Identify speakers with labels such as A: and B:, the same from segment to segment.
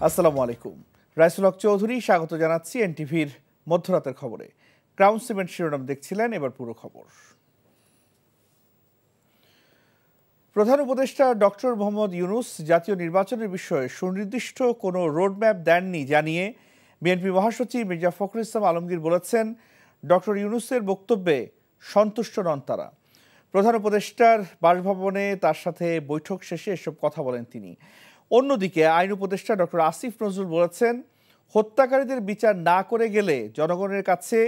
A: আসসালামু আলাইকুম। রাইসুল হক চৌধুরী স্বাগত জানাচ্ছি এনটিভির মধ্যরাতের খবরে। ক্রাউন সিমেন্ট শিরোনাম দেখছিলেন, এবার পুরো খবর। প্রধান উপদেষ্টা ডক্টর মোহাম্মদ ইউনূস জাতীয় নির্বাচনের বিষয়ে সুনির্দিষ্ট কোনো রোডম্যাপ দেননি জানিয়ে বিএনপি মহাসচিব মির্জা ফখরুল ইসলাম আলমগীর বলেছেন, ডক্টর ইউনূসের বক্তব্যে সন্তুষ্ট নন তারা। প্রধান উপদেষ্টার বাসভবনে তার সাথে বৈঠক শেষে এসব কথা বলেন তিনি। অন্যদিকে আইন উপদেষ্টা ডক্টর আসিফ নজরুল বলেছেন, হত্যাকারীদের বিচার না করে গেলে জনগণের কাছে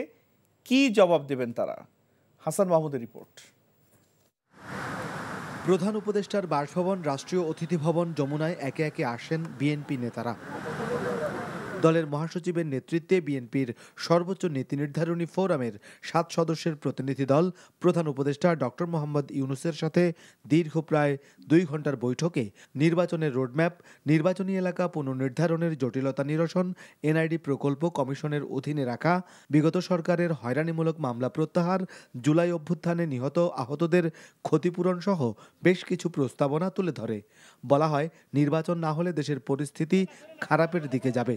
A: কি জবাব দেবেন তারা। হাসান মাহমুদের রিপোর্ট।
B: প্রধান উপদেষ্টার বাসভবন রাষ্ট্রীয় অতিথি ভবন যমুনায় একে একে আসেন বিএনপি নেতারা। দলের মহাসচিবের নেতৃত্বে বিএনপির সর্বোচ্চ নীতি নির্ধারণী ফোরামের 7 সদস্যের প্রতিনিধি দল প্রধান উপদেষ্টা ডক্টর মোহাম্মদ ইউনূসের সাথে দীর্ঘ প্রায় 2 ঘন্টার বৈঠকে নির্বাচনের রোডম্যাপ, নির্বাচনী এলাকা পুনর্নির্ধারণের জটিলতা নিরসন, এনআইডি প্রকল্প কমিশনের অধীনে রাখা, বিগত সরকারের হয়রানিমূলক মামলা প্রত্যাহার, জুলাই অভ্যুত্থানে নিহত আহতদের ক্ষতিপূরণ সহ বেশ কিছু প্রস্তাবনা তুলে ধরে। বলা হয়, নির্বাচন না হলে দেশের পরিস্থিতি খারাপের দিকে যাবে।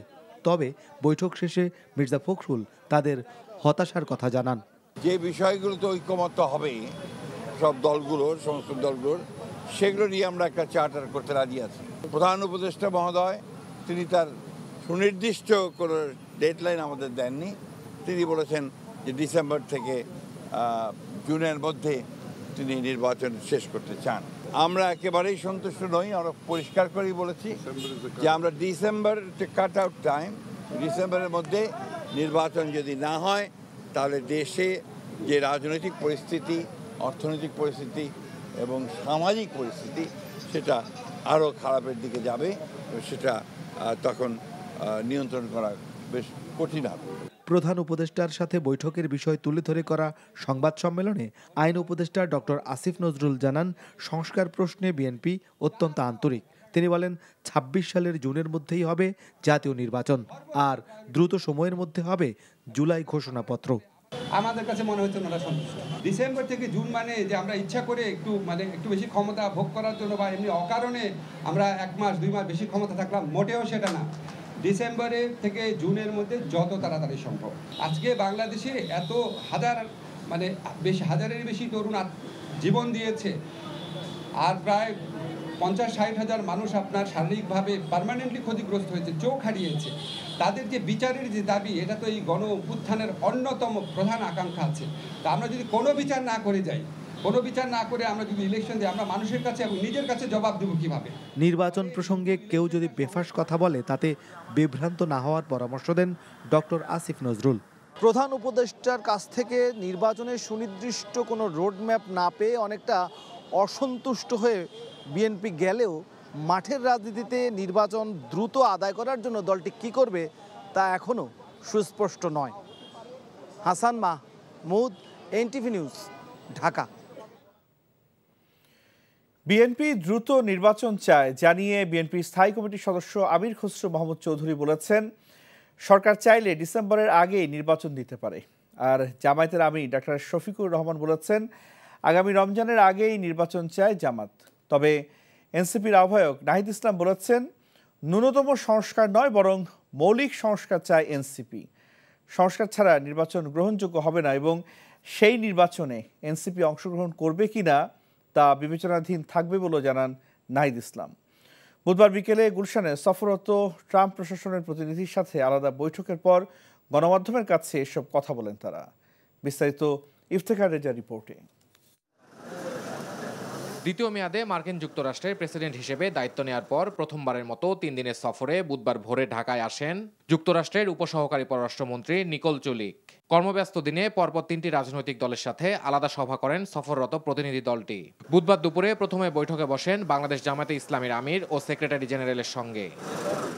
B: তবে বৈঠক শেষে মির্জা ফখরুল তাদের হতাশার কথা জানান।
C: যে বিষয়গুলোতে ঐকমত্য হবে সব দলগুলোর, সমস্ত দলগুলোর, সেগুলো নিয়ে আমরা একটা চার্টার করতে রাজি আছি। প্রধান উপদেষ্টা মহোদয় তিনি তার সুনির্দিষ্ট কোনো ডেডলাইন আমাদের দেননি। তিনি বলেছেন যে ডিসেম্বর থেকে জুনের মধ্যে তিনি নির্বাচন শেষ করতে চান। আমরা একেবারেই সন্তুষ্ট নই। আমরা পরিষ্কার করেই বলেছি যে আমরা ডিসেম্বর কাট আউট টাইম, ডিসেম্বরের মধ্যে নির্বাচন যদি না হয় তাহলে দেশে যে রাজনৈতিক পরিস্থিতি, অর্থনৈতিক পরিস্থিতি এবং সামাজিক পরিস্থিতি সেটা আরও খারাপের দিকে যাবে। সেটা তখন নিয়ন্ত্রণ করা বেশ কঠিন হবে।
B: প্রধান উপদেষ্টার সাথে বৈঠকের বিষয় তুলে ধরে করা সংবাদ সম্মেলনে আইন উপদেষ্টা ডক্টর আসিফ নজরুল জানান, সংস্কার প্রশ্নে বিএনপি অত্যন্ত আন্তরিক। তিনি বলেন, ২৬ সালের জুনের মধ্যেই হবে জাতীয় নির্বাচন, আর দ্রুত সময়ের মধ্যে হবে জুলাই ঘোষণাপত্র।
D: আমাদের কাছে মনে হচ্ছে ওনারা সন্তুষ্ট। ডিসেম্বর থেকে জুন মানে যে আমরা ইচ্ছা করে একটু বেশি ক্ষমতা ভোগ করার জন্য বা এমনি অকারণে আমরা 1 মাস 2 মাস বেশি ক্ষমতা থাকলাম, মোটেও সেটা না। ডিসেম্বরের থেকে জুনের মধ্যে যত তাড়াতাড়ি সম্ভব। আজকে বাংলাদেশে এত হাজারের বেশি তরুণ জীবন দিয়েছে, আর প্রায় 50-60 হাজার মানুষ আপনার শারীরিকভাবে পার্মানেন্টলি ক্ষতিগ্রস্ত হয়েছে, চোখ হারিয়েছে। তাদের যে বিচারের যে দাবি, এটা তো এই গণ উত্থানের অন্যতম প্রধান আকাঙ্ক্ষা আছে। তা আমরা যদি কোনো বিচার না করে যাই, কোনো বিচার না করে আমরা যদি ইলেকশন দিই, আমরা মানুষের কাছে এবং নিজের কাছে জবাব দেব কিভাবে?
B: নির্বাচন প্রসঙ্গে কেউ যদি বেফাস কথা বলে তাতে বিভ্রান্ত না হওয়ার পরামর্শ দেন ডক্টর আসিফ নজরুল।
E: প্রধান উপদেষ্টার কাছ থেকে নির্বাচনের সুনির্দিষ্ট কোনো রোডম্যাপ না পেয়ে অনেকটা অসন্তুষ্ট হয়ে বিএনপি গেলেও মাঠের রাজনীতিতে নির্বাচন দ্রুত আদায় করার জন্য দলটি কি করবে তা এখনও সুস্পষ্ট নয়। Hasan Mahmud, NTV news, Dhaka.
A: BNP দ্রুত নির্বাচন চায় জানিয়ে বিএনপি স্থায়ী কমিটির সদস্য আমির খসরু মাহমুদ চৌধুরী বলেছেন, সরকার চাইলে ডিসেম্বরের আগেই নির্বাচন দিতে পারে। আর জামায়াতের আমির ডাক্তার শফিকুর রহমান বলেছেন, আগামী রমজানের আগেই নির্বাচন চায় জামাত। তবে এনসিপির আহ্বায়ক নাহিদ ইসলাম বলেছেন, ন্যূনতম সংস্কার নয় বরং মৌলিক সংস্কার চায় এনসিপি। সংস্কার ছাড়া নির্বাচন গ্রহণযোগ্য হবে না এবং সেই নির্বাচনে এনসিপি অংশগ্রহণ করবে কিনা তা বিবেচনাধীন থাকবে বলেও জানান নাহিদ ইসলাম। বুধবার বিকেলে গুলশানে সফররত ট্রাম্প প্রশাসনের প্রতিনিধির সাথে আলাদা বৈঠকের পর গণমাধ্যমের কাছে এসব কথা বলেন তারা। বিস্তারিত ইফতেখার রেজার রিপোর্টে।
F: দ্বিতীয় মেয়াদে মার্কিন যুক্তরাষ্ট্রের প্রেসিডেন্ট হিসেবে দায়িত্ব নেওয়ার পর প্রথমবারের মতো 3 দিনের সফরে বুধবার ভোরে ঢাকায় আসেন যুক্তরাষ্ট্রের উপসহকারী পররাষ্ট্রমন্ত্রী নিকোল চুলিক। কর্মব্যস্ত দিনে পরপর 3টি রাজনৈতিক দলের সাথে আলাদা সভা করেন সফররত প্রতিনিধি দলটি। বুধবার দুপুরে প্রথমে বৈঠকে বসেন বাংলাদেশ জামায়াতে ইসলামীর আমির ও সেক্রেটারি জেনারেলের সঙ্গে।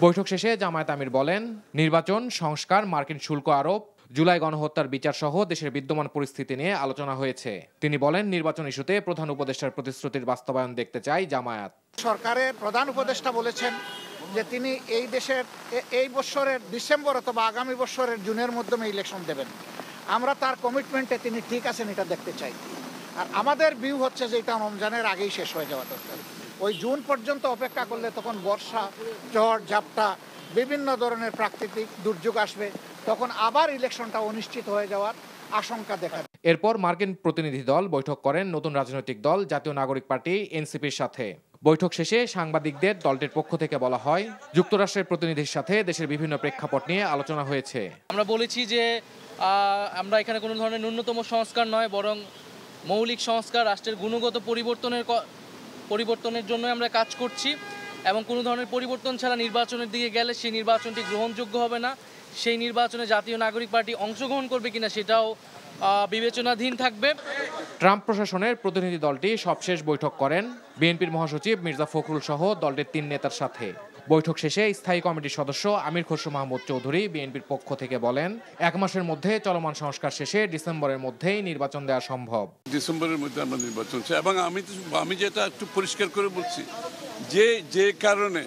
F: বৈঠক শেষে জামায়াত আমির বলেন, নির্বাচন, সংস্কার, মার্কিন শুল্ক আরোপ, জুলাই গণহত্যার বিচার সহ দেশের বিদ্যমান পরিস্থিতি নিয়ে আলোচনা হয়েছে। তিনি বলেন, নির্বাচন ইস্যুতে প্রধান উপদেষ্টার প্রতিশ্রুতির বাস্তবায়ন দেখতে চায় জামায়াত।
G: সরকারের প্রধান উপদেষ্টা বলেছেন যে তিনি এই বছরের ডিসেম্বর অথবা আগামী বছরের জুনের মধ্যে ইলেকশন দেবেন। আমরা তার কমিটমেন্টে তিনি ঠিক আছেন এটা দেখতে চাই। আর আমাদের ভিউ হচ্ছে যে এটা রমজানের আগেই শেষ হয়ে যাওয়া দরকার। ওই জুন পর্যন্ত অপেক্ষা করলে তখন বর্ষা, ঝড় ঝাপটা বিভিন্ন ধরনের প্রাকৃতিক দুর্যোগ আসবে, তখন আবার ইলেকশনটা অনিশ্চিত হয়ে যাওয়ার আশঙ্কা দেখা দেয়।
F: এরপর মার্কিন প্রতিনিধি দল বৈঠক করেন নতুন রাজনৈতিক দল জাতীয় নাগরিক পার্টি এনসিপির সাথে। বৈঠক শেষে সাংবাদিকদের দলটির পক্ষ থেকে বলা হয়, যুক্তরাষ্ট্রের প্রতিনিধির সাথে দেশের বিভিন্ন প্রেক্ষাপট নিয়ে আলোচনা হয়েছে।
H: আমরা বলেছি যে আমরা এখানে কোনো ধরনের ন্যূনতম সংস্কার নয়, বরং মৌলিক সংস্কার, রাষ্ট্রের গুণগত পরিবর্তনের জন্য আমরা কাজ করছি এবং কোনো ধরনের পরিবর্তন ছাড়া নির্বাচনের দিকে গেলে সেই নির্বাচনটি গ্রহণযোগ্য হবে না। সেই নির্বাচনে জাতীয় নাগরিক পার্টি অংশগ্রহণ করবে কিনা সেটাও বিবেচনাধীন থাকবে।
F: ট্রাম্প প্রশাসনের প্রতিনিধি দলটি সবশেষ বৈঠক করেন বিএনপির মহাসচিব মির্জা ফখরুল সহ দলটির 3 নেতার সাথে। বৈঠক শেষে স্থায়ী কমিটির সদস্য আমির খসরু মাহমুদ চৌধুরী বিএনপির পক্ষ থেকে বলেন, 1 মাসের মধ্যে চলমান সংস্কার শেষে ডিসেম্বরের মধ্যেই নির্বাচন দেওয়া সম্ভব।
I: ডিসেম্বরের মধ্যে আমরা নির্বাচন চাই এবং আমি যেটা একটু পরিষ্কার করে বলছি, যে কারণে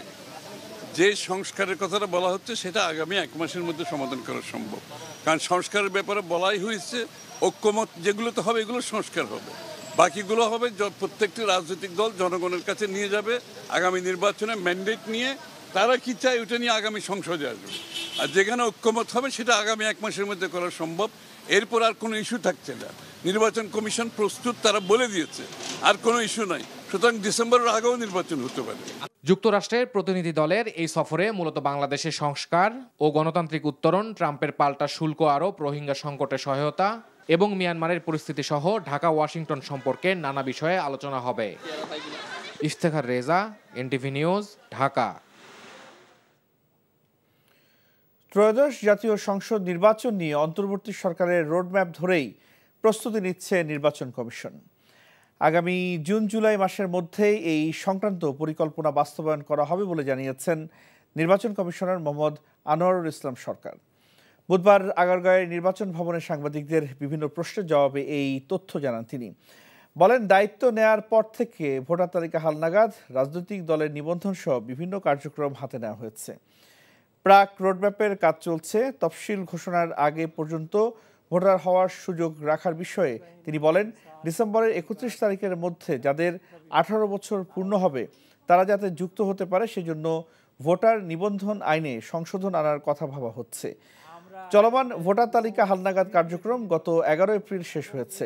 I: যে সংস্কারের কথাটা বলা হচ্ছে সেটা আগামী 1 মাসের মধ্যে সমাধান করা সম্ভব। কারণ সংস্কারের ব্যাপারে বলাই হয়েছে, ঐক্যমত যেগুলোতে হবে এগুলো সংস্কার হবে, বাকিগুলো হবে প্রত্যেকটি রাজনৈতিক দল জনগণের কাছে নিয়ে যাবে আগামী নির্বাচনে ম্যান্ডেট নিয়ে, তারা কি চায় ওটা নিয়ে আগামী সংসদে আসবে। আর যেখানে ঐক্যমত হবে সেটা আগামী 1 মাসের মধ্যে করা সম্ভব। এরপর আর কোনো ইস্যু থাকছে না, নির্বাচন কমিশন প্রস্তুত, তারা বলে দিয়েছে, আর কোনো ইস্যু নাই। সুতরাং ডিসেম্বরের আগেও নির্বাচন হতে পারে।
F: যুক্তরাষ্ট্রের প্রতিনিধি দলের এই সফরে মূলত বাংলাদেশের সংস্কার ও গণতান্ত্রিক উত্তরণ, ট্রাম্পের পাল্টা শুল্ক আরোপ, রোহিঙ্গা সংকটে সহায়তা এবং মিয়ানমারের পরিস্থিতি সহ ঢাকা ওয়াশিংটন সম্পর্কে নানা বিষয়ে আলোচনা হবে। Iftekhar Reza, NTV news, Dhaka.
A: ত্রয়োদশ জাতীয় সংসদ নির্বাচন নিয়ে অন্তর্বর্তী সরকারের রোডম্যাপ ধরেই প্রস্তুতি নিচ্ছে নির্বাচন কমিশন। আগামী জুন-জুলাই মাসের মধ্যেই এই সংক্রান্ত পরিকল্পনা বাস্তবায়ন করা হবে বলে জানিয়েছেন নির্বাচন কমিশনার মোহাম্মদ আনোয়ারুল ইসলাম সরকার। বুধবার আগারগাঁওয়ের নির্বাচন ভবনে সাংবাদিকদের বিভিন্ন প্রশ্নের জবাবে এই তথ্য জানান তিনি। বলেন, দায়িত্ব নেয়ার পর থেকে ভোটার তালিকা হালনাগাদ, রাজনৈতিক দলের নিবন্ধন সহ বিভিন্ন কার্যক্রম হাতে নেওয়া হয়েছে। প্রাক রোডম্যাপের কাজ চলছে। তফসিল ঘোষণার আগে পর্যন্ত ভোটার হওয়ার সুযোগ রাখার বিষয়ে তিনি বলেন, ডিসেম্বরের 31 তারিখের মধ্যে যাদের 18 বছর পূর্ণ হবে তারা যাতে যুক্ত হতে পারে সেজন্য ভোটার নিবন্ধন আইনে সংশোধন আনার কথা ভাবা হচ্ছে। চলমান ভোটার তালিকা হালনাগাদ কার্যক্রম গত 11 এপ্রিল শেষ হয়েছে।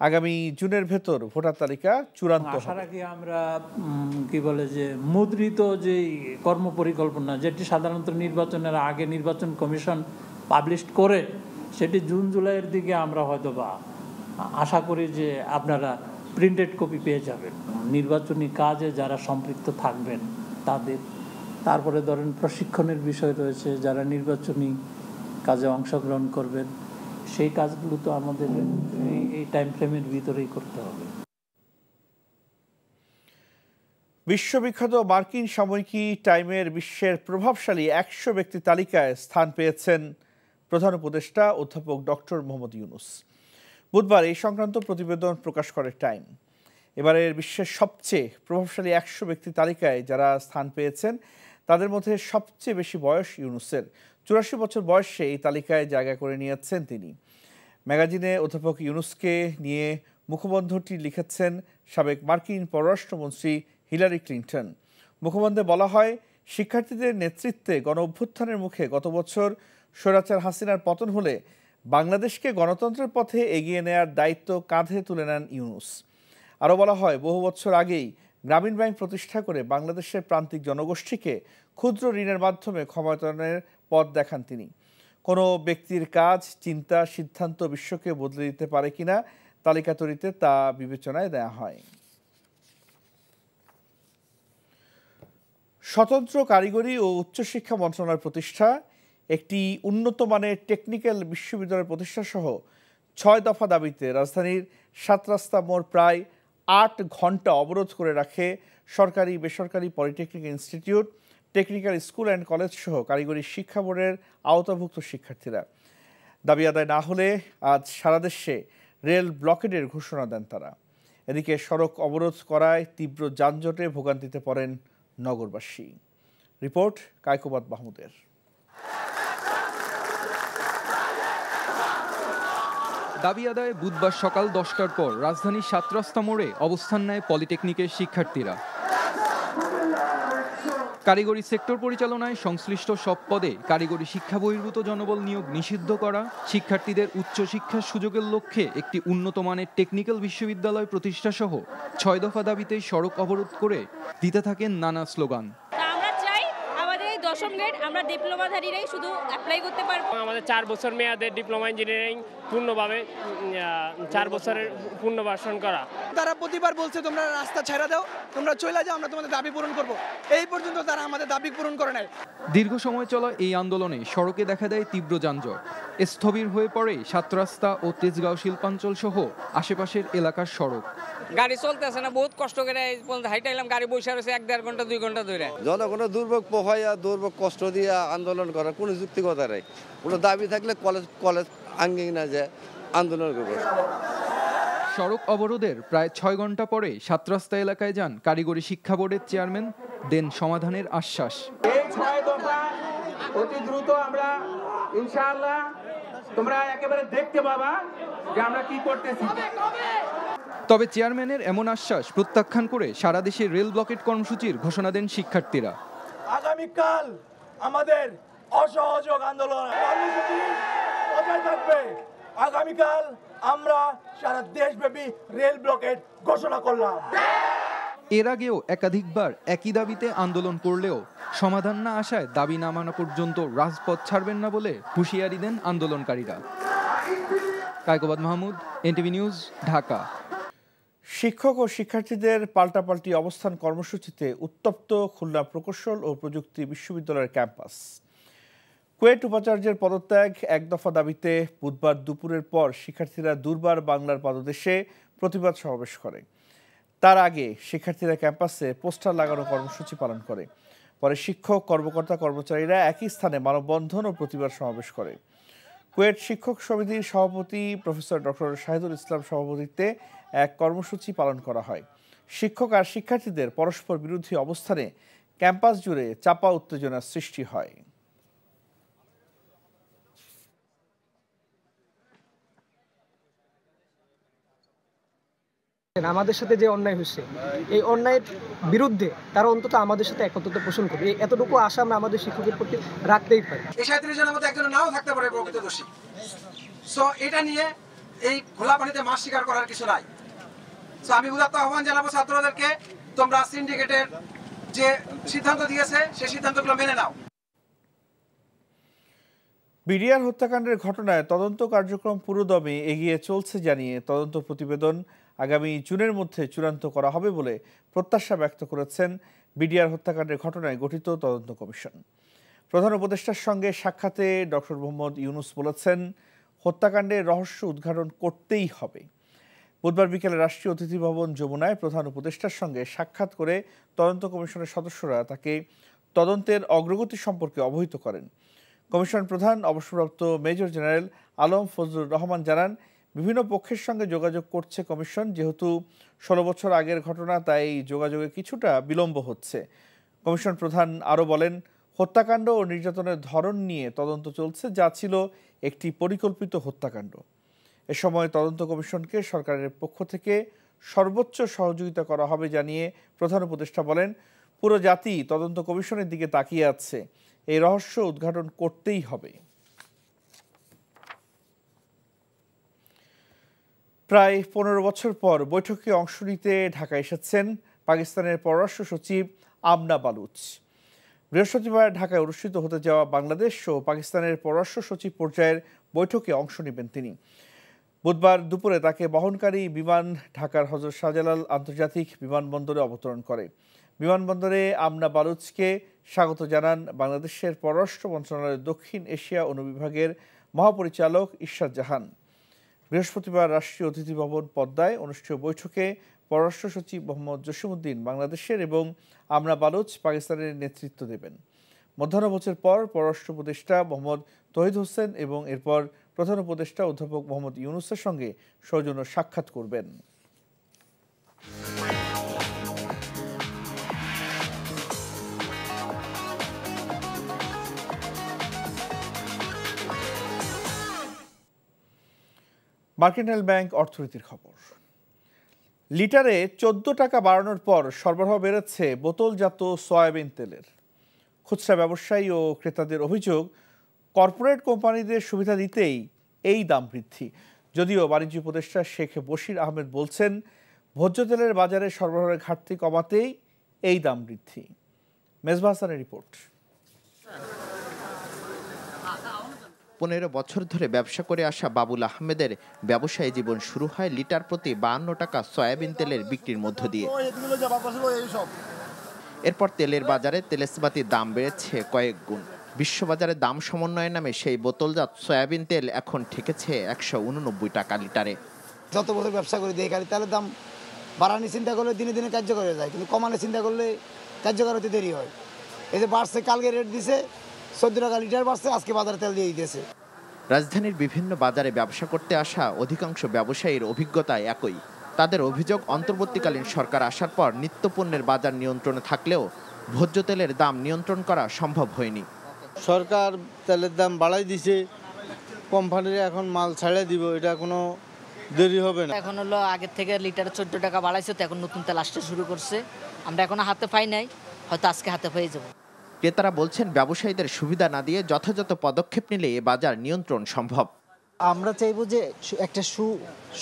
A: আগামী জুনের ভেতর ভোটার তালিকা চূড়ান্ত হবে।
J: আমরা কি বলে যে মুদ্রিত যে কর্মপরিকল্পনা, যেটি সাধারণত নির্বাচনের আগে নির্বাচন কমিশন পাবলিশ করে, সেটি জুন-জুলাইয়ের দিকে আমরা হয়তো বা আশা করি যে আপনারা প্রিন্টেড কপি পেয়ে যাবেন। নির্বাচনী কাজে যারা সম্পৃক্ত থাকবেন তাদের, তারপরে ধরেন প্রশিক্ষণের বিষয় রয়েছে, যারা নির্বাচনী কাজে অংশগ্রহণ করবেন, সেই কাজগুলো তো আমাদের এই টাইম ফ্রেমের ভিতরেই করতে হবে।
A: বিশ্ববিখ্যাত মার্কিন সাময়িকী টাইমের বিশ্বের প্রভাবশালী 100 ব্যক্তি তালিকায় স্থান পেয়েছেন প্রধান উপদেষ্টা অধ্যাপক ডক্টর মোহাম্মদ ইউনূস। বুধবার এই সংক্রান্ত প্রতিবেদন প্রকাশ করে টাইম। এবারের বিশ্বের সবচেয়ে প্রভাবশালী 100 ব্যক্তি তালিকায় যারা স্থান পেয়েছেন তাদের মধ্যে সবচেয়ে বেশি বয়স ইউনূসের। 84 বছর বয়সে এই তালিকায় জায়গা করে নিয়েছেন তিনি। ম্যাগাজিনে অধ্যাপক ইউনূসকে নিয়ে মুখবন্ধটি লিখেছেন সাবেক মার্কিন পররাষ্ট্রমন্ত্রী হিলারি ক্লিন্টন। মুখবন্ধে বলা হয়, শিক্ষার্থীদের নেতৃত্বে গণ অভ্যুত্থানের মুখে গত বছর স্বৈরাচার হাসিনার পতন হলে বাংলাদেশকে গণতন্ত্রের পথে এগিয়ে নেয়ার দায়িত্ব কাঁধে তুলে নেন ইউনূস। আরও বলা হয়, বহু বছর আগেই গ্রামীণ ব্যাংক প্রতিষ্ঠা করে বাংলাদেশের প্রান্তিক জনগোষ্ঠীকে ক্ষুদ্র ঋণের মাধ্যমে ক্ষমতায়নের পথ দেখান তিনি। কোনো ব্যক্তির কাজ, চিন্তা, সিদ্ধান্ত বিশ্বকে বদলে দিতে পারে কিনা তালিকা তৈরিতে তা বিবেচনায় দেওয়া হয়। স্বতন্ত্র কারিগরি ও উচ্চশিক্ষা মন্ত্রণালয় প্রতিষ্ঠা, একটি উন্নত মানের টেকনিক্যাল বিশ্ববিদ্যালয় প্রতিষ্ঠা সহ 6 দফা দাবিতে রাজধানীর 7 রাস্তা মোড় প্রায় 8 ঘন্টা অবরোধ করে রাখে সরকারি বেসরকারি polytechnic institute, technical school and college সহ কারিগরি শিক্ষা বোর্ডের আওতাভুক্ত শিক্ষার্থীরা। দাবি আদায় না হলে আজ সারা দেশে রেল ব্লকেডের ঘোষণা দেন তারা। এদিকে সড়ক অবরোধ করায় তীব্র যানজটে ভোগান্তিতে পড়েন নগরবাসী। রিপোর্ট কায়কোবাদ মাহমুদের।
K: দাবি আদায়ে বুধবার সকাল 10টার পর রাজধানীর 7 রাস্তা মোড়ে অবস্থান নেয় পলিটেকনিকের শিক্ষার্থীরা। কারিগরি সেক্টর পরিচালনায় সংশ্লিষ্ট সব পদে কারিগরি শিক্ষা বহির্ভূত জনবল নিয়োগ নিষিদ্ধ করা, শিক্ষার্থীদের উচ্চশিক্ষার সুযোগের লক্ষ্যে একটি উন্নত মানের টেকনিক্যাল বিশ্ববিদ্যালয় প্রতিষ্ঠা সহ ৬ দফা দাবিতে সড়ক অবরোধ করে দিতে থাকেন নানা স্লোগান।
L: দশম গ্রেড আমরা ডিপ্লোমাধারীরাই শুধু অ্যাপ্লাই করতে পারবো।
M: আমাদের 4 বছর মেয়াদের ডিপ্লোমা ইঞ্জিনিয়ারিং পূর্ণভাবে 4 বছরের পুনর্বাসন করা।
N: তারা প্রতিবার বলছে তোমরা রাস্তা ছেড়ে দাও, তোমরা চলে যাও, আমরা তোমাদের দাবি পূরণ করব। এই পর্যন্ত তারা আমাদের দাবি পূরণ করে নাই।
K: দীর্ঘ সময় চলা এই আন্দোলনে সড়কে দেখা দেয় তীব্র যানজট। স্থবির হয়ে পড়ে সাতরাস্তা ও তেজগাঁও শিল্পাঞ্চল সহ আশেপাশের এলাকার সড়ক।
O: গাড়ি চলতেছে না, বহুত কষ্ট করে হাইটাইলাম, গাড়ি বসে রয়েছে 1-1.5 ঘন্টা 2 ঘন্টা ধরে।
P: জনগণের দুর্ভোগ পোহাইয়া দুর্ভোগ কষ্ট দিয়ে আন্দোলন করার কোনো যুক্তিকতা নেই। কোনো দাবি থাকলে কলেজ আঙ্গিক না যায় আন্দোলন করবে।
K: সড়ক অবরোধের প্রায় 6 ঘন্টা পরে সাতরাস্তা এলাকায় যান কারিগরি শিক্ষা বোর্ডের চেয়ারম্যান, দেন সমাধানের আশ্বাস।
Q: এই 6 দফা অতি দ্রুত আমরা ইনশাআল্লাহ তোমরা একেবারে দেখতে পাবা যে আমরা কি করতেছি।
K: তবে চেয়ারম্যানের এমন আশ্বাস প্রত্যাখ্যান করে সারা দেশে রেল ব্লকেট কর্মসূচির ঘোষণা দেন শিক্ষার্থীরা।
R: আগামীকাল আমাদের অসহযোগ আন্দোলন কর্মসূচি বজায় থাকবে। আগামীকাল আমরা সারা দেশব্যাপী রেল ব্লকেট ঘোষণা করলাম।
K: এর আগেও একাধিকবার একই দাবিতে আন্দোলন করলেও সমাধান না আসায় দাবি না মানা পর্যন্ত রাজপথ ছাড়বেন না বলে হুঁশিয়ারি দেন আন্দোলনকারীরা। Kaykobad Mahmud, NTV news, Dhaka.
A: শিক্ষক ও শিক্ষার্থীদের পাল্টাপাল্টি অবস্থান কর্মসূচিতে উত্তপ্ত খুলনা প্রকৌশল ও প্রযুক্তি বিশ্ববিদ্যালয়ের ক্যাম্পাস। কুয়েট উপাচার্যের পদত্যাগ এক দফা দাবিতে বুধবার দুপুরের পর শিক্ষার্থীরা দুর্বার বাংলার পাদদেশে প্রতিবাদ সমাবেশ করে। তার আগে শিক্ষার্থীরা ক্যাম্পাসে পোস্টার লাগানো কর্মসূচি পালন করে। পরে শিক্ষক, কর্মকর্তা, কর্মচারীরা একই স্থানে মানববন্ধন ও প্রতিবাদ সমাবেশ করে। কুয়েট শিক্ষক সমিতির সভাপতি প্রফেসর ডক্টর শাহিদুল ইসলাম সভাপতিত্বে এক কর্মসূচি পালন করা হয়। শিক্ষক আর শিক্ষার্থীদের পরস্পর বিরোধী অবস্থানে ক্যাম্পাস জুড়ে চাপা উত্তেজনার সৃষ্টি হয়।
S: আমাদের সাথে যে অন্যায় হচ্ছে, এই অন্যায়ের বিরুদ্ধে তারা অন্তত আমাদের সাথে একত্রতা পোষণ করবে, এতটুকু আশা আমরা আমাদের শিক্ষকের প্রতি রাখতেই পারি।
N: এই 37 জনের মধ্যে একজন নাও থাকতে পারে প্রকৃত দোষী। সো এটা নিয়ে এই খোলা পানিতে মাছ শিকার করার কিছু নাই। সো আমি উদাত্ত আহ্বান জানাবো ছাত্রদেরকে, তোমরা সিন্ডিকেটের যে সিদ্ধান্ত দিয়েছে সেই সিদ্ধান্তগুলো মেনে নাও।
A: বিডিআর হত্যাকাণ্ডের ঘটনায় তদন্ত কার্যক্রম পুরোদমে এগিয়ে চলছে জানিয়ে তদন্ত প্রতিবেদন আগামী জুনের মধ্যে চূড়ান্ত করা হবে বলে প্রত্যাশা ব্যক্ত করেছেন বিডিআর হত্যাকাণ্ডের ঘটনায় গঠিত তদন্ত কমিশন। প্রধান উপদেষ্টার সঙ্গে সাক্ষাতে ডক্টর মোহাম্মদ ইউনুস বলেছেন, হত্যাকাণ্ডের রহস্য উদ্ঘাটন করতেই হবে। বুধবার বিকেলে রাষ্ট্রীয় অতিথি ভবন যমুনায় প্রধান উপদেষ্টার সঙ্গে সাক্ষাৎ করে তদন্ত কমিশনের সদস্যরা তাকে তদন্তের অগ্রগতি সম্পর্কে অবহিত করেন। কমিশন প্রধান অবসরপ্রাপ্ত মেজর জেনারেল আলম ফজলুর রহমান জানান, বিভিন্ন পক্ষের সঙ্গে যোগাযোগ করছে কমিশন। যেহেতু 16 বছর আগের ঘটনা, তাই যোগাযোগে কিছুটা বিলম্ব হচ্ছে। কমিশন প্রধান আরও বলেন, হত্যাকাণ্ড ও নির্যাতনের ধরন নিয়ে তদন্ত চলছে, যা ছিল একটি পরিকল্পিত হত্যাকাণ্ড। এ সময় তদন্ত কমিশনকে সরকারের পক্ষ থেকে সর্বোচ্চ সহযোগিতা করা হবে জানিয়ে প্রধান উপদেষ্টা বলেন, পুরো জাতি তদন্ত কমিশনের দিকে তাকিয়ে আছে, এই রহস্য উদ্ঘাটন করতেই হবে। প্রায় 15 বছর পর বৈঠকে অংশ নিতে ঢাকা এসেছেন পাকিস্তানের পররাষ্ট্র সচিব আমনা বালুচ। বৃহস্পতিবার ঢাকায় অনুষ্ঠিত হতে যাওয়া বাংলাদেশ ও পাকিস্তানের পররাষ্ট্র সচিব পর্যায়ের বৈঠকে অংশ নেবেন তিনি। বুধবার দুপুরে তাকে বহনকারী বিমান ঢাকার হযরত শাহজালাল আন্তর্জাতিক বিমানবন্দরে অবতরণ করে। বিমানবন্দরে আমনা বালুচকে স্বাগত জানান বাংলাদেশের পররাষ্ট্র মন্ত্রণালয়ের দক্ষিণ এশিয়া অনুবিভাগের মহাপরিচালক ইরশাদ জাহান। বৃহস্পতিবার রাষ্ট্রীয় অতিথি ভবন পদ্মায় অনুষ্ঠিত বৈঠকে পররাষ্ট্র সচিব মোহাম্মদ জসিমউদ্দিন বাংলাদেশের এবং আমনা বালুচ পাকিস্তানের নেতৃত্ব দেবেন। মধ্যাহ্নভোজের পর পররাষ্ট্র উপদেষ্টা মোহাম্মদ তৌহিদ হোসেন এবং এরপর প্রধান উপদেষ্টা অধ্যাপক মোহাম্মদ ইউনুসের সঙ্গে সৌজন্য সাক্ষাৎ করবেন। মার্কেন্টাইল ব্যাংক অর্থনীতির খবর। লিটারে 14 টাকা বাড়ানোর পর সরবরাহ বেড়েছে বোতলজাত সয়াবিন তেলের। খুচরা ব্যবসায়ী ও ক্রেতাদের অভিযোগ, কর্পোরেট কোম্পানিদের সুবিধা দিতেই এই দাম বৃদ্ধি। যদিও বাণিজ্য উপদেষ্টা শেখ বশির আহমেদ বলছেন, ভোজ্য তেলের বাজারে সরবরাহের ঘাটতি কমাতেই এই দাম বৃদ্ধি। মেজবাহ হাসানের রিপোর্ট।
T: 15 বছর ধরে ব্যবসা করে আসা বাবুল আহমেদের ব্যবসায়ী জীবন শুরু হয় লিটার প্রতি 52 টাকা সয়াবিন তেলের বিক্রির মধ্য দিয়ে। এরপর তেলের বাজারে তেলস্পাতির দাম বেড়েছে কয়েক গুণ। বিশ্ববাজারে দাম সমন্বয়ের নামে সেই বোতলজাত সয়াবিন তেল এখন ঠেকেছে 189 টাকা লিটারে।
U: যত বছর ব্যবসা করে দিয়ে খালি তেলের দাম বাড়ানি চিন্তা করলে দিনে দিনে কার্যকর হয়ে যায়, কিন্তু কমানোর চিন্তা করলে কার্যকর হতে দেরি হয়। এই যে বাড়ছে, কালকে রেট দিছে 14 টাকা লিটার বাড়ছে, আজকে বাজারে তেল দিয়ে দিয়েছে।
T: রাজধানীর বিভিন্ন বাজারে ব্যবসা করতে আসা অধিকাংশ ব্যবসায়ীর অভিজ্ঞতা একই। তাদের অভিযোগ, অন্তর্বর্তীকালীন সরকার আসার পর নিত্যপণ্যের বাজার নিয়ন্ত্রণে থাকলেও ভোজ্য তেলের দাম নিয়ন্ত্রণ করা সম্ভব হয়নি।
V: সরকার তেলের দাম বাড়াই দিছে, কোম্পানিরা এখন মাল ছাড়ে দিব, এটা কোনো দেরি হবে না।
W: এখন হলো আগের থেকে লিটার 14 টাকা বাড়াইছে, তো এখন নতুন তেল আসতে শুরু করছে। আমরা এখনো হাতে পাই নাই, হয়তো আজকে হাতে পেয়ে যাব।
T: ক্রেতারা বলছেন, ব্যবসায়ীদের সুবিধা না দিয়ে যথাযথ পদক্ষেপ নিলে এ বাজার নিয়ন্ত্রণ সম্ভব।
X: আমরা চাইবো যে একটা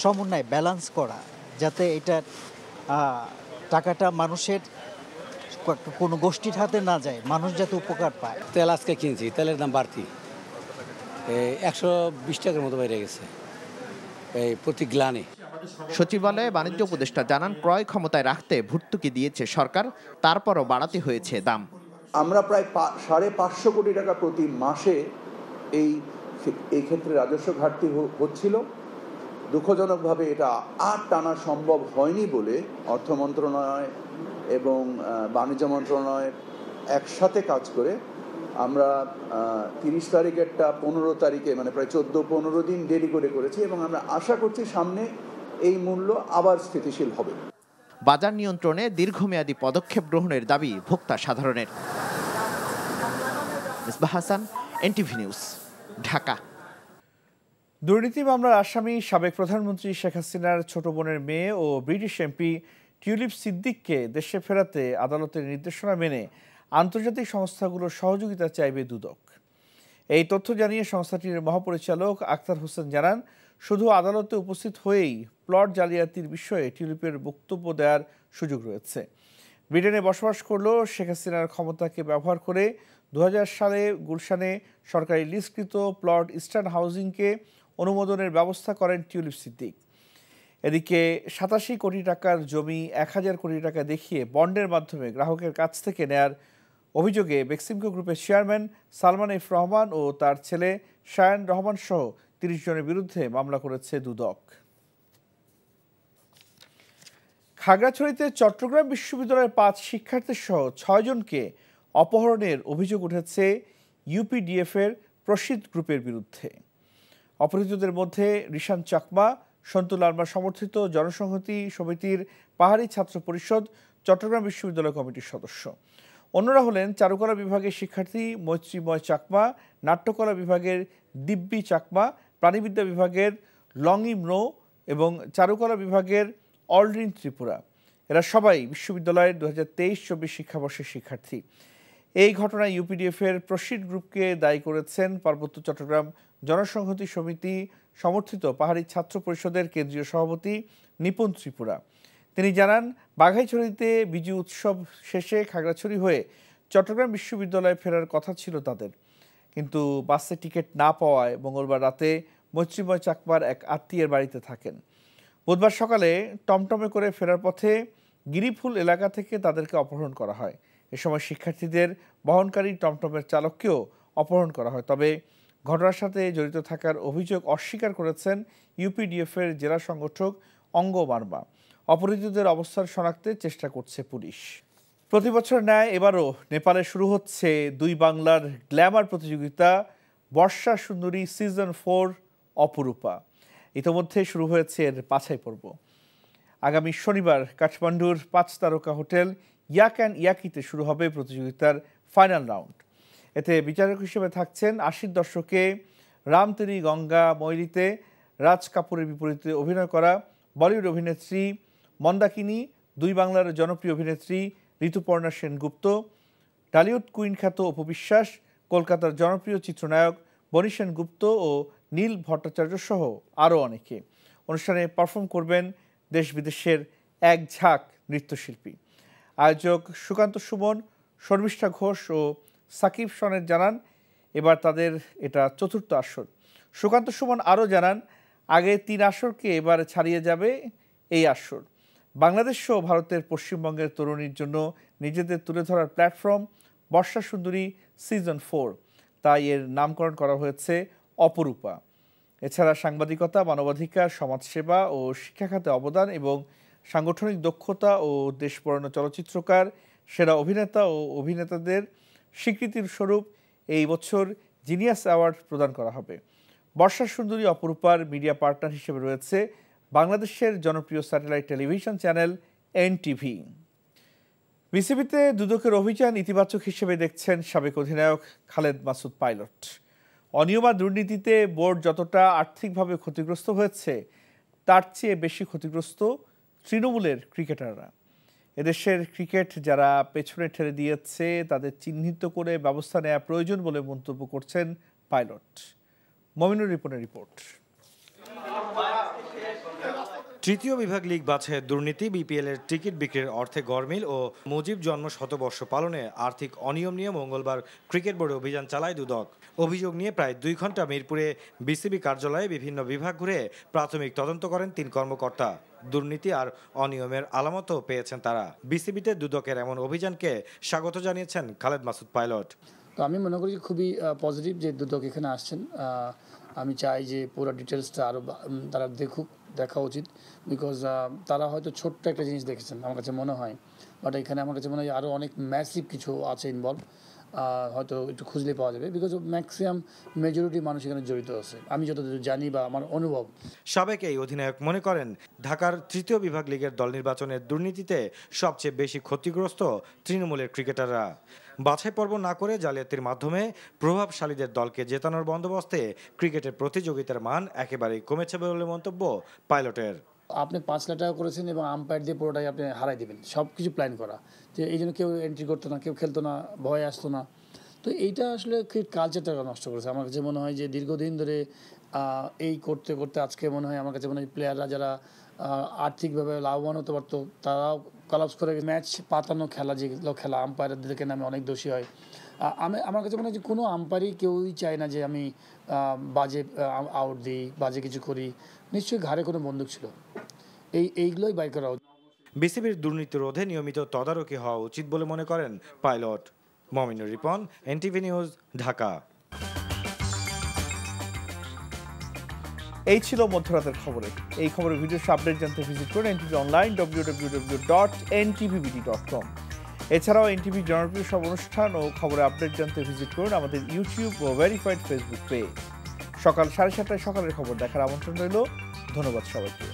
X: সমন্বয় ব্যালেন্স করা, যাতে এটা টাকাটা মানুষের কোনো গোষ্ঠীর হাতে না যায়, মানুষ যাতে উপকার পায়।
Y: তেল আজকে কিনছি, তেলের দাম বাড়তি 120 টাকার মতো বেড়ে গেছে এই প্রতি গ্লানে।
T: সচিবালয়ে বাণিজ্য উপদেষ্টা জানান, ক্রয় ক্ষমতায় রাখতে ভর্তুকি দিয়েছে সরকার, তারপরও বাড়াতে হয়েছে দাম।
Z: আমরা প্রায় 550 কোটি টাকা প্রতি মাসে এই ক্ষেত্রে রাজস্ব ঘাটতি হচ্ছিল। দুঃখজনকভাবে এটা আর টানা সম্ভব হয়নি বলে অর্থ মন্ত্রণালয় এবং বাণিজ্য মন্ত্রণালয় একসাথে কাজ করে আমরা 30 তারিখেরটা 15 তারিখে, মানে প্রায় 14-15 দিন দেরি করেছি, এবং আমরা আশা করছি সামনে এই মূল্য আবার স্থিতিশীল হবে।
T: বাজার নিয়ন্ত্রণে দীর্ঘমেয়াদী পদক্ষেপ গ্রহণের দাবি ভোক্তা সাধারণের। Mezbah Hasan, NTV news, Dhaka.
A: দুর্নীতি মামলার আসামি সাবেক প্রধানমন্ত্রী শেখ হাসিনার ছোট বোনের মেয়ে ও ব্রিটিশ এমপি টিউলিপ সিদ্দিককে দেশে ফেরাতে আদালতের নির্দেশনা মেনে আন্তর্জাতিক সংস্থাগুলোর সহযোগিতা চাইবে দুদক। এই তথ্য জানিয়ে সংস্থাটির মহাপরিচালক আখতার হোসেন জানান, শুধু আদালতে উপস্থিত হয়েই প্লট জালিয়াতির বিষয়ে টিউলিপের বক্তব্য দেওয়ার সুযোগ রয়েছে। ব্রিটেনে বসবাস করলেও শেখ হাসিনার ক্ষমতাকে ব্যবহার করে 2000 সালে গুলশানে সরকারি লিস্টকৃত প্লট ইস্টার্ন হাউজিংকে অনুমোদনের ব্যবস্থা করেন টিউলিপ সিদ্দিক। এদিকে 87 কোটি টাকার জমি 1000 কোটি টাকা দেখিয়ে বন্ডের মাধ্যমে গ্রাহকের কাছ থেকে নেয়ার অভিযোগে বেক্সিমকো গ্রুপের চেয়ারম্যান সালমান এফ রহমান ও তার ছেলে শায়ান রহমান সহ 30 জনের বিরুদ্ধে মামলা করেছে দুদক। খাগড়াছড়িতে চট্টগ্রাম বিশ্ববিদ্যালয়ের 5 শিক্ষার্থী সহ 6 জনকে অপহরণের অভিযোগ উঠেছে ইউপিডিএফ-এর প্রসিদ্ধ গ্রুপের বিরুদ্ধে। অপহৃতদের মধ্যে রিশান চাকমা, সন্তু লার্মা সমর্থিত জনসংহতি সমিতির পাহাড়ি ছাত্র পরিষদ চট্টগ্রাম বিশ্ববিদ্যালয় কমিটির সদস্য। অন্যরা হলেন চারুকলা বিভাগের শিক্ষার্থী মৈত্রীময় চাকমা, নাট্যকলা বিভাগের দিব্যি চাকমা, প্রাণীবিদ্যা বিভাগের লংই ম্নো এবং চারুকলা বিভাগের অলরিন ত্রিপুরা। এরা সবাই বিশ্ববিদ্যালয়ের 2023-24 শিক্ষাবর্ষের শিক্ষার্থী। এই ঘটনায় ইউপিডিএফ-এর প্রসিদ্ধ গ্রুপকে দায়ী করেছেন পার্বত্য চট্টগ্রাম জনসংহতি সমিতি সমর্থিত পাহাড়ি ছাত্র পরিষদের কেন্দ্রীয় সভাপতি নিপুণ ত্রিপুরা। তিনি জানান, বাঘাইছড়িতে বিজু উৎসব শেষে খাগড়াছড়ি হয়ে চট্টগ্রাম বিশ্ববিদ্যালয়ে ফেরার কথা ছিল তাদের, কিন্তু বাসে টিকিট না পাওয়ায় মঙ্গলবার রাতে মৈত্রীময় চাকমার এক আত্মীয়ের বাড়িতে থাকেন। বুধবার সকালে টমটমে করে ফেরার পথে গিরিফুল এলাকা থেকে তাদেরকে অপহরণ করা হয়। এ সময় শিক্ষার্থীদের বহনকারী টমটমের চালককেও অপহরণ করা হয়। তবে ঘটনার সাথে জড়িত থাকার অভিযোগ অস্বীকার করেছেন ইউপিডিএফ-এর জেলা সংগঠক অঙ্গ মার্মা। অপহৃতদের অবস্থান শনাক্তে চেষ্টা করছে পুলিশ। প্রতি বছর ন্যায় এবারও নেপালে শুরু হচ্ছে 2 বাংলার গ্ল্যামার প্রতিযোগিতা বর্ষা সুন্দরী সিজন 4 অপরূপা। ইতিমধ্যে শুরু হয়েছে এর বাছাই পর্ব। আগামী শনিবার কাঠমান্ডুর 5 তারকা হোটেল ইয়াক অ্যান্ড ইয়াকিতে শুরু হবে প্রতিযোগিতার ফাইনাল রাউন্ড। এতে বিচারক হিসেবে থাকছেন 80 দশকে রাম তেরি গঙ্গা ময়ূরীতে রাজ কাপুরের বিপরীতে অভিনয় করা বলিউড অভিনেত্রী মন্দাকিনী, 2 বাংলার জনপ্রিয় অভিনেত্রী ঋতুপর্ণা সেনগুপ্ত, টালিউড কুইন খ্যাত অপু বিশ্বাস, কলকাতার জনপ্রিয় চিত্রনায়ক বনি সেনগুপ্ত ও নীল ভট্টাচার্য সহ আরও অনেকে। অনুষ্ঠানে পারফর্ম করবেন দেশ বিদেশের এক ঝাঁক নৃত্যশিল্পী। আয়োজক সুকান্ত সুমন, শর্মিষ্ঠা ঘোষ ও সাকিব সনের জানান এবার তাদের এটা চতুর্থ আসর। সুকান্ত সুমন আরও জানান আগে 3 আসরকে এবার ছাড়িয়ে যাবে এই আসর। বাংলাদেশ সহ ভারতের পশ্চিমবঙ্গের তরুণীর জন্য নিজেদের তুলে ধরার প্ল্যাটফর্ম বর্ষা সুন্দরী সিজন 4, তাই এর নামকরণ করা হয়েছে অপরূপা। এছাড়া সাংবাদিকতা, মানবাধিকার, সমাজসেবা ও শিক্ষা খাতে অবদান এবং সাংগঠনিক দক্ষতা ও দেশ পড়ানো চলচ্চিত্রকার, সেরা অভিনেতা ও অভিনেতাদের স্বীকৃতির স্বরূপ এই বছর জিনিয়াস অ্যাওয়ার্ড প্রদান করা হবে। বর্ষা সুন্দরী অপরূপার মিডিয়া পার্টনার হিসেবে রয়েছে বাংলাদেশের জনপ্রিয় স্যাটেলাইট টেলিভিশন চ্যানেল NTV। বিসিবিতে দুদকের অভিযান ইতিবাচক হিসেবে দেখছেন সাবেক অধিনায়ক খালেদ মাসুদ পাইলট। অনিয়ম আর দুর্নীতিতে বোর্ড যতটা আর্থিকভাবে ক্ষতিগ্রস্ত হয়েছে, তার চেয়ে বেশি ক্ষতিগ্রস্ত তৃণমূলের ক্রিকেটাররা। এদেশের ক্রিকেট যারা পেছনে ঠেলে দিয়েছে তাদের চিহ্নিত করে ব্যবস্থা নেওয়া প্রয়োজন বলে মন্তব্য করছেন পাইলট। মমিনুর রিপনের রিপোর্ট।
B: তৃতীয় বিভাগ লীগ বাছাইয়ের দুর্নীতি, বিপিএলের টিকিট বিক্রির অর্থে গরমিল ও মুজিব জন্ম শতবর্ষ পালনে আর্থিক অনিয়ম নিয়ে মঙ্গলবার ক্রিকেট বোর্ডে অভিযান চালায় দুদক। অভিযোগ নিয়ে প্রায় 2 ঘন্টা মিরপুরে বিসিবি কার্যালয়ে বিভিন্ন বিভাগ ঘুরে প্রাথমিক তদন্ত করেন 3 কর্মকর্তা। দুর্নীতি আর অনিয়মের আলামতও পেয়েছেন তারা। বিসিবিতে দুদকের এমন অভিযানকে স্বাগত জানিয়েছেন খালেদ মাসুদ পাইলট।
C: তো আমি মনে করি খুবই পজিটিভ যে দুদক এখানে আসছেন। আমি চাই যে পুরো ডিটেলসটা আরও তারা দেখা উচিত, বিকজ তারা হয়তো ছোট্ট একটা জিনিস দেখেছেন আমার কাছে মনে হয়, বাট এখানে আমার কাছে মনে হয় আরও অনেক ম্যাসিভ কিছু আছে ইনভলভ। হয়তো একটু খুঁজলে পাওয়া যাবে, বিকজ ম্যাক্সিমাম মেজরিটি মানুষ এখানে জড়িত আছে আমি যতদূর জানি বা আমার অনুভব।
B: সাবেক এই অধিনায়ক মনে করেন ঢাকার তৃতীয় বিভাগ লীগের দল নির্বাচনের দুর্নীতিতে সবচেয়ে বেশি ক্ষতিগ্রস্ত তৃণমূলের ক্রিকেটাররা। বাছাই পর্ব না করে জালিয়াতির মাধ্যমে প্রভাবশালীদের দলকে জেতানোর বন্দোবস্তে ক্রিকেটের প্রতিযোগিতার মান একেবারেই কমেছে বলে মন্তব্য পাইলটের।
C: আপনি 5 লাখ টাকা করেছেন এবং আম্পায়ার দিয়ে পুরোটাই আপনি হারাই দেবেন, সব কিছু প্ল্যান করা, যে এই জন্য কেউ এন্ট্রি করতো না, কেউ খেলতো না, ভয় আসতো না। তো এইটা আসলে কালচারটা নষ্ট করেছে। আমার কাছে মনে হয় যে দীর্ঘদিন ধরে এই করতে করতে আজকে মনে হয় আমার কাছে মনে হয় প্লেয়াররা যারা আর্থিকভাবে লাভবান হতে পারতো তারাও কলাপস করে ম্যাচ পাতানো খেলা, যেগুলো খেলা আম্পায়ারদেরকে নামে অনেক দোষী হয়। আমার কাছে মনে হয় যে কোনো আম্পায়ারই কেউই চায় না যে আমি বাজে আউট দিই, বাজে কিছু করি। নিশ্চয়ই ঘাড়ে কোনো বন্দুক ছিল, এইগুলোই বাই করা উচিত।
B: বিসিবির দুর্নীতি রোধে নিয়মিত তদারকি হওয়া উচিত বলে মনে করেন pilot. Mominur Ripon, NTV news, Dhaka.
A: এই ছিল মধ্যরাতের খবরে। এই খবরের ভিডিও আপডেট জানতে ভিজিট করুন NTV অনলাইন www.ntvbd.com। এছাড়াও NTV জনপ্রিয় সব অনুষ্ঠান ও খবরের আপডেট জানতে ভিজিট করুন আমাদের ইউটিউব ও ভেরিফাইড ফেসবুক পেজ। সকাল 7:30টায় সকালের খবর দেখার আমন্ত্রণ রইল। ধন্যবাদ সবাইকে।